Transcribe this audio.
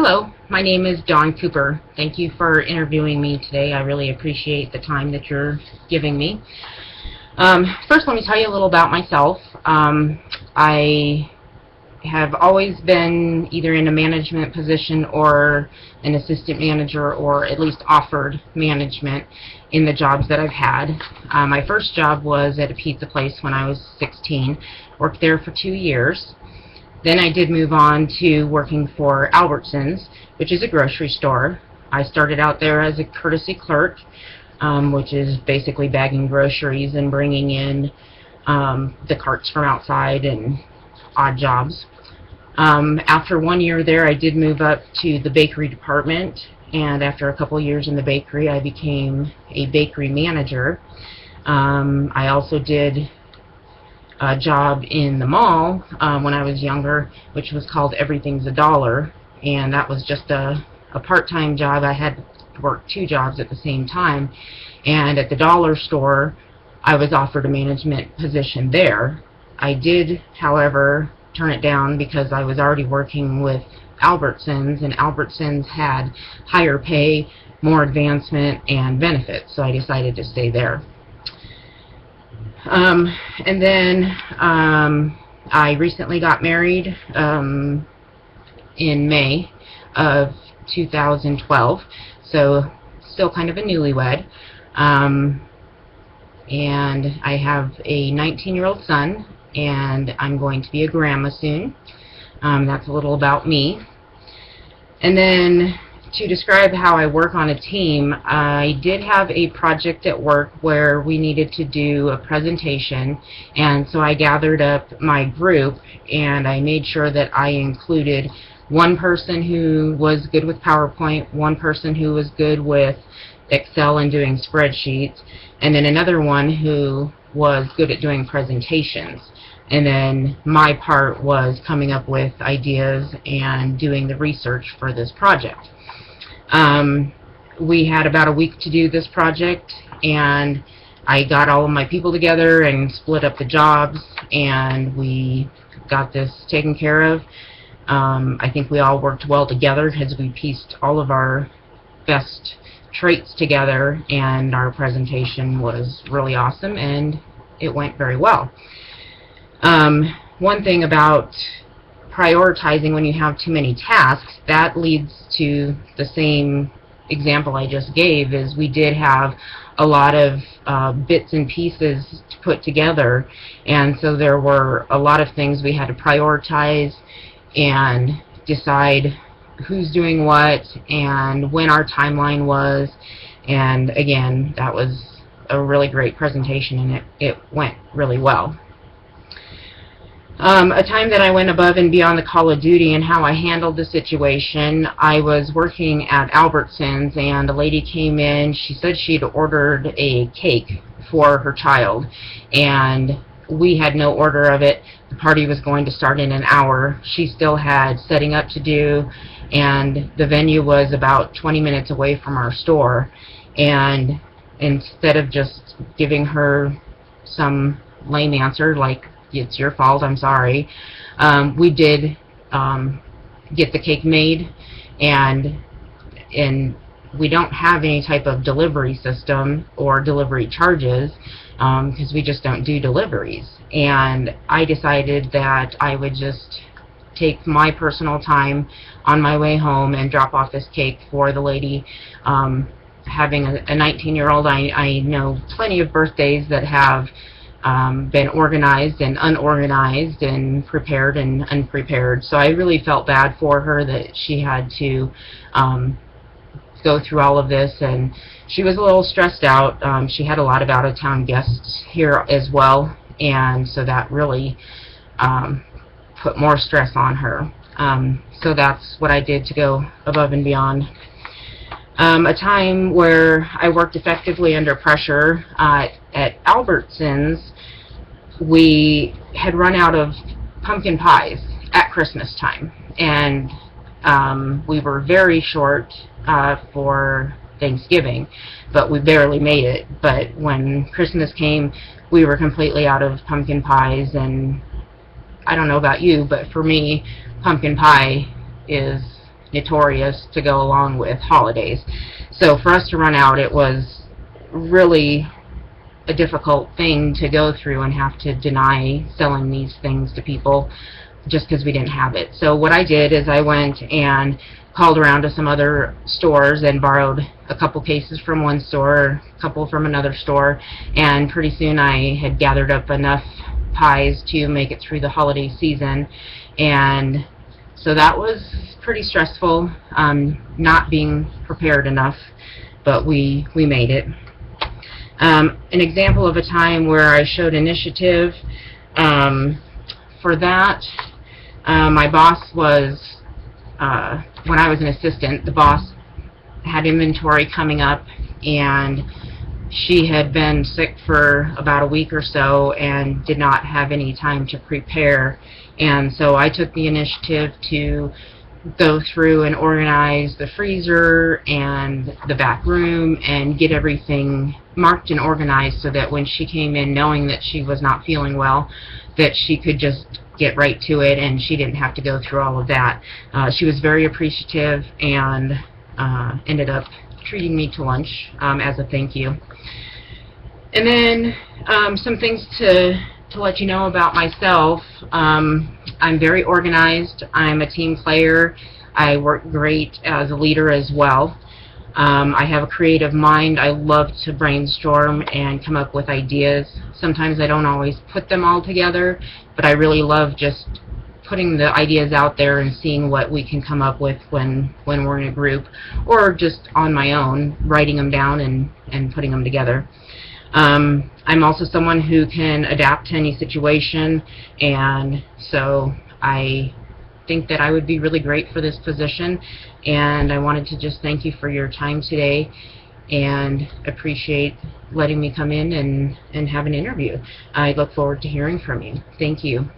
Hello, my name is Dawn Cooper. Thank you for interviewing me today. I really appreciate the time that you're giving me. First, let me tell you a little about myself. I have always been either in a management position or an assistant manager, or at least offered management in the jobs that I've had. My first job was at a pizza place when I was 16. Worked there for 2 years. Then I did move on to working for Albertsons, which is a grocery store. I started out there as a courtesy clerk, which is basically bagging groceries and bringing in the carts from outside and odd jobs. After 1 year there, I did move up to the bakery department, and after a couple years in the bakery, I became a bakery manager. I also did a job in the mall when I was younger, which was called Everything's a Dollar, and that was just a part-time job. I had to work 2 jobs at the same time, and at the dollar store I was offered a management position there. I did, however, turn it down because I was already working with Albertsons, and Albertsons had higher pay, more advancement, and benefits, so I decided to stay there. And then I recently got married in May of 2012, so still kind of a newlywed. And I have a 19-year-old son, and I'm going to be a grandma soon. That's a little about me. And then to describe how I work on a team, I did have a project at work where we needed to do a presentation, and so I gathered up my group and I made sure that I included one person who was good with PowerPoint, one person who was good with Excel and doing spreadsheets, and then another one who was good at doing presentations. And then my part was coming up with ideas and doing the research for this project. We had about a week to do this project, and I got all of my people together and split up the jobs, and we got this taken care of. I think we all worked well together because we pieced all of our best traits together, and our presentation was really awesome, and it went very well. One thing about prioritizing when you have too many tasks, that leads to the same example I just gave, is we did have a lot of bits and pieces to put together, and so there were a lot of things we had to prioritize and decide who's doing what and when our timeline was. And again, that was a really great presentation, and it went really well. A time that I went above and beyond the call of duty and how I handled the situation, I was working at Albertsons, and a lady came in. She said she'd ordered a cake for her child, and we had no order of it. The party was going to start in an hour. She still had setting up to do, and the venue was about 20 minutes away from our store. And instead of just giving her some lame answer like, "It's your fault, I'm sorry," we did get the cake made, and we don't have any type of delivery system or delivery charges because we just don't do deliveries. And I decided that I would just take my personal time on my way home and drop off this cake for the lady. Having a 19-year-old, I know plenty of birthdays that have been organized and unorganized and prepared and unprepared. So I really felt bad for her that she had to go through all of this, and she was a little stressed out. She had a lot of out-of-town guests here as well, and so that really put more stress on her. So that's what I did to go above and beyond. A time where I worked effectively under pressure at Albertsons, we had run out of pumpkin pies at Christmas time, and we were very short for Thanksgiving, but we barely made it. But when Christmas came, we were completely out of pumpkin pies, and I don't know about you, but for me, pumpkin pie is notorious to go along with holidays. So for us to run out, it was really a difficult thing to go through and have to deny selling these things to people just because we didn't have it. So what I did is I went and called around to some other stores and borrowed a couple cases from one store, a couple from another store, and pretty soon I had gathered up enough pies to make it through the holiday season. And so that was pretty stressful, not being prepared enough, but we made it. An example of a time where I showed initiative, for that, my boss was, when I was an assistant, the boss had inventory coming up, and she had been sick for about a week or so and did not have any time to prepare. And so I took the initiative to go through and organize the freezer and the back room and get everything marked and organized so that when she came in knowing that she was not feeling well, that she could just get right to it and she didn't have to go through all of that. She was very appreciative and ended up treating me to lunch as a thank you. And then some things to let you know about myself. I'm very organized. I'm a team player. I work great as a leader as well. I have a creative mind. I love to brainstorm and come up with ideas. Sometimes I don't always put them all together, but I really love just putting the ideas out there and seeing what we can come up with when we're in a group, or just on my own, writing them down and putting them together. I'm also someone who can adapt to any situation, and so I think that I would be really great for this position, and I wanted to just thank you for your time today and appreciate letting me come in and have an interview. I look forward to hearing from you. Thank you.